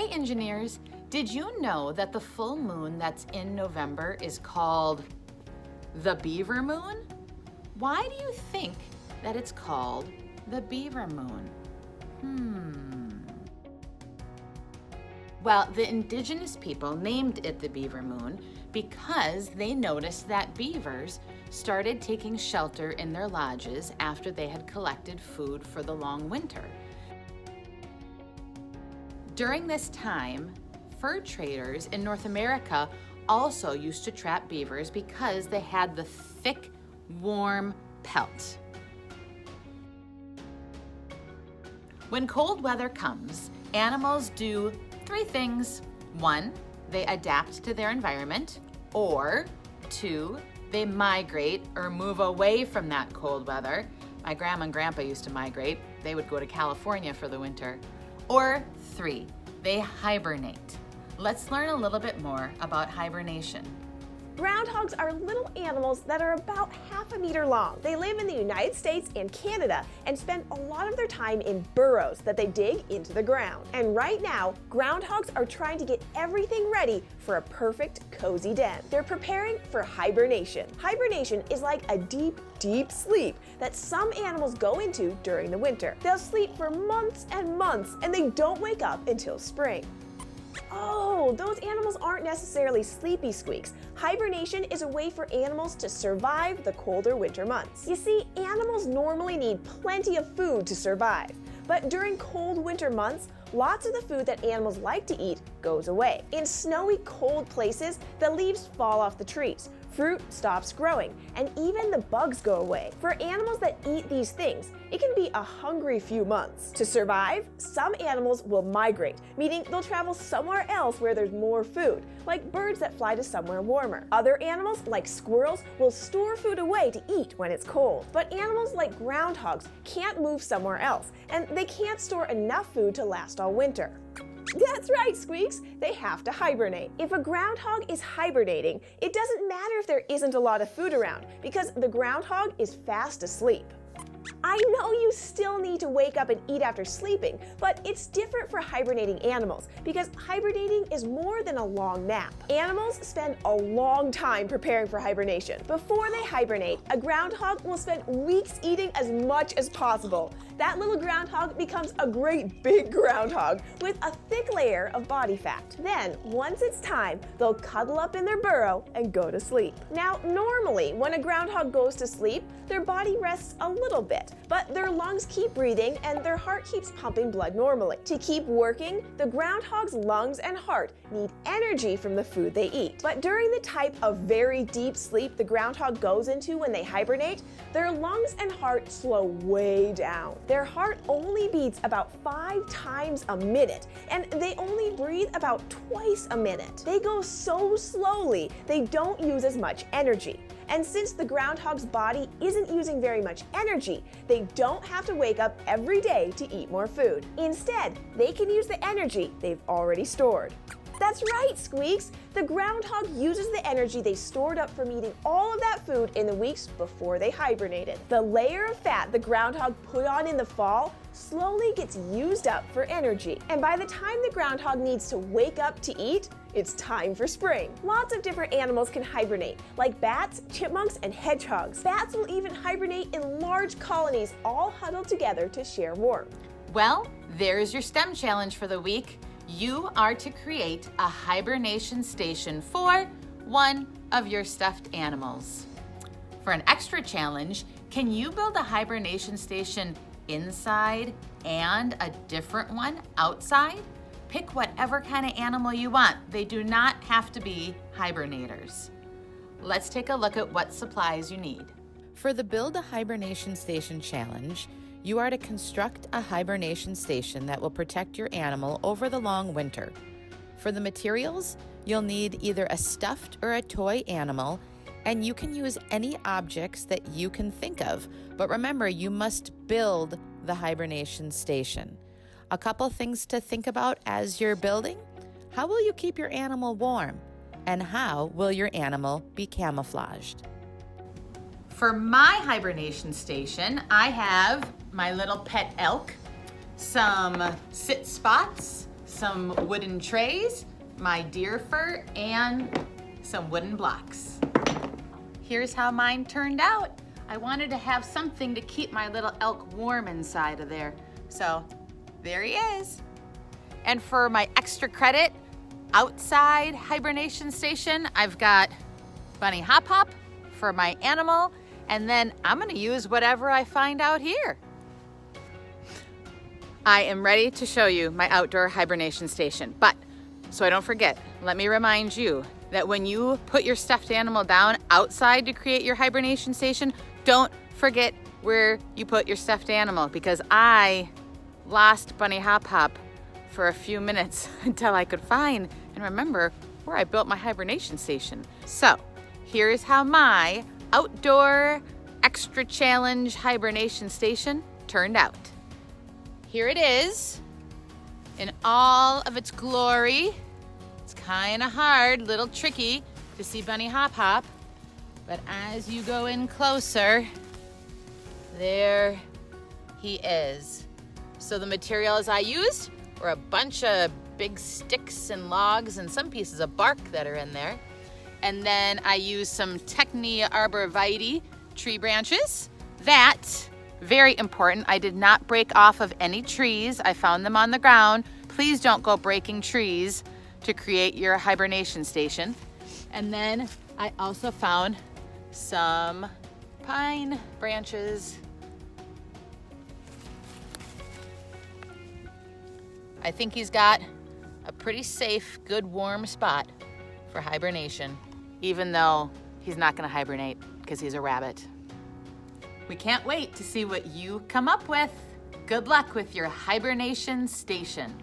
Hey engineers, did you know that the full moon that's in November is called the beaver moon? Why do you think that it's called the beaver moon? Well, the indigenous people named it the beaver moon because they noticed that beavers started taking shelter in their lodges after they had collected food for the long winter. During this time, fur traders in North America also used to trap beavers because they had the thick, warm pelt. When cold weather comes, animals do 3 things. 1, they adapt to their environment, or 2, they migrate or move away from that cold weather. My grandma and grandpa used to migrate. They would go to California for the winter. Or 3, they hibernate. Let's learn a little bit more about hibernation. Groundhogs are little animals that are about half a meter long. They live in the United States and Canada and spend a lot of their time in burrows that they dig into the ground. And right now, groundhogs are trying to get everything ready for a perfect cozy den. They're preparing for hibernation. Hibernation is like a deep, deep sleep that some animals go into during the winter. They'll sleep for months and they don't wake up until spring. Oh, those animals aren't necessarily sleepy squeaks. Hibernation is a way for animals to survive the colder winter months. You see, animals normally need plenty of food to survive. But during cold winter months, lots of the food that animals like to eat goes away. In snowy, cold places, the leaves fall off the trees. Fruit stops growing, and even the bugs go away. For animals that eat these things, it can be a hungry few months. To survive, some animals will migrate, meaning they'll travel somewhere else where there's more food, like birds that fly to somewhere warmer. Other animals, like squirrels, will store food away to eat when it's cold. But animals like groundhogs can't move somewhere else, and they can't store enough food to last all winter. That's right, Squeaks! They have to hibernate. If a groundhog is hibernating, it doesn't matter if there isn't a lot of food around, because the groundhog is fast asleep. I know you still need to wake up and eat after sleeping, but it's different for hibernating animals because hibernating is more than a long nap. Animals spend a long time preparing for hibernation. Before they hibernate, a groundhog will spend weeks eating as much as possible. That little groundhog becomes a great big groundhog with a thick layer of body fat. Then, once it's time, they'll cuddle up in their burrow and go to sleep. Now, normally, when a groundhog goes to sleep, their body rests a little bit, but their lungs keep breathing and their heart keeps pumping blood normally. To keep working, the groundhog's lungs and heart need energy from the food they eat. But during the type of very deep sleep the groundhog goes into when they hibernate, their lungs and heart slow way down. Their heart only beats about 5 times a minute, and they only breathe about twice a minute. They go so slowly, they don't use as much energy. And since the groundhog's body isn't using very much energy, they don't have to wake up every day to eat more food. Instead, they can use the energy they've already stored. That's right, Squeaks! The groundhog uses the energy they stored up from eating all of that food in the weeks before they hibernated. The layer of fat the groundhog put on in the fall slowly gets used up for energy. And by the time the groundhog needs to wake up to eat, it's time for spring. Lots of different animals can hibernate, like bats, chipmunks, and hedgehogs. Bats will even hibernate in large colonies, all huddled together to share warmth. Well, there's your STEM challenge for the week. You are to create a hibernation station for one of your stuffed animals. For an extra challenge, can you build a hibernation station inside and a different one outside? Pick whatever kind of animal you want. They do not have to be hibernators. Let's take a look at what supplies you need. For the Build a Hibernation Station challenge, you are to construct a hibernation station that will protect your animal over the long winter. For the materials, you'll need either a stuffed or a toy animal, and you can use any objects that you can think of. But remember, you must build the hibernation station. A couple things to think about as you're building. How will you keep your animal warm? And how will your animal be camouflaged? For my hibernation station, I have my little pet elk, some sit spots, some wooden trays, my deer fur, and some wooden blocks. Here's how mine turned out. I wanted to have something to keep my little elk warm inside of there. So there he is. And for my extra credit, outside hibernation station, I've got Bunny Hop Hop for my animal, and then I'm gonna use whatever I find out here. I am ready to show you my outdoor hibernation station, but so I don't forget, let me remind you that when you put your stuffed animal down outside to create your hibernation station, don't forget where you put your stuffed animal, because I lost Bunny Hop Hop for a few minutes until I could find and remember where I built my hibernation station. So here's how my outdoor extra challenge hibernation station turned out. Here it is in all of its glory. It's kind of hard, little tricky to see Bunny Hop Hop, but as you go in closer, there he is. So the materials I used were a bunch of big sticks and logs and some pieces of bark that are in there. And then I used some Technia arborvitae tree branches. That, very important, I did not break off of any trees. I found them on the ground. Please don't go breaking trees to create your hibernation station. And then I also found some pine branches. I think he's got a pretty safe, good, warm spot for hibernation, even though he's not gonna hibernate because he's a rabbit. We can't wait to see what you come up with. Good luck with your hibernation station.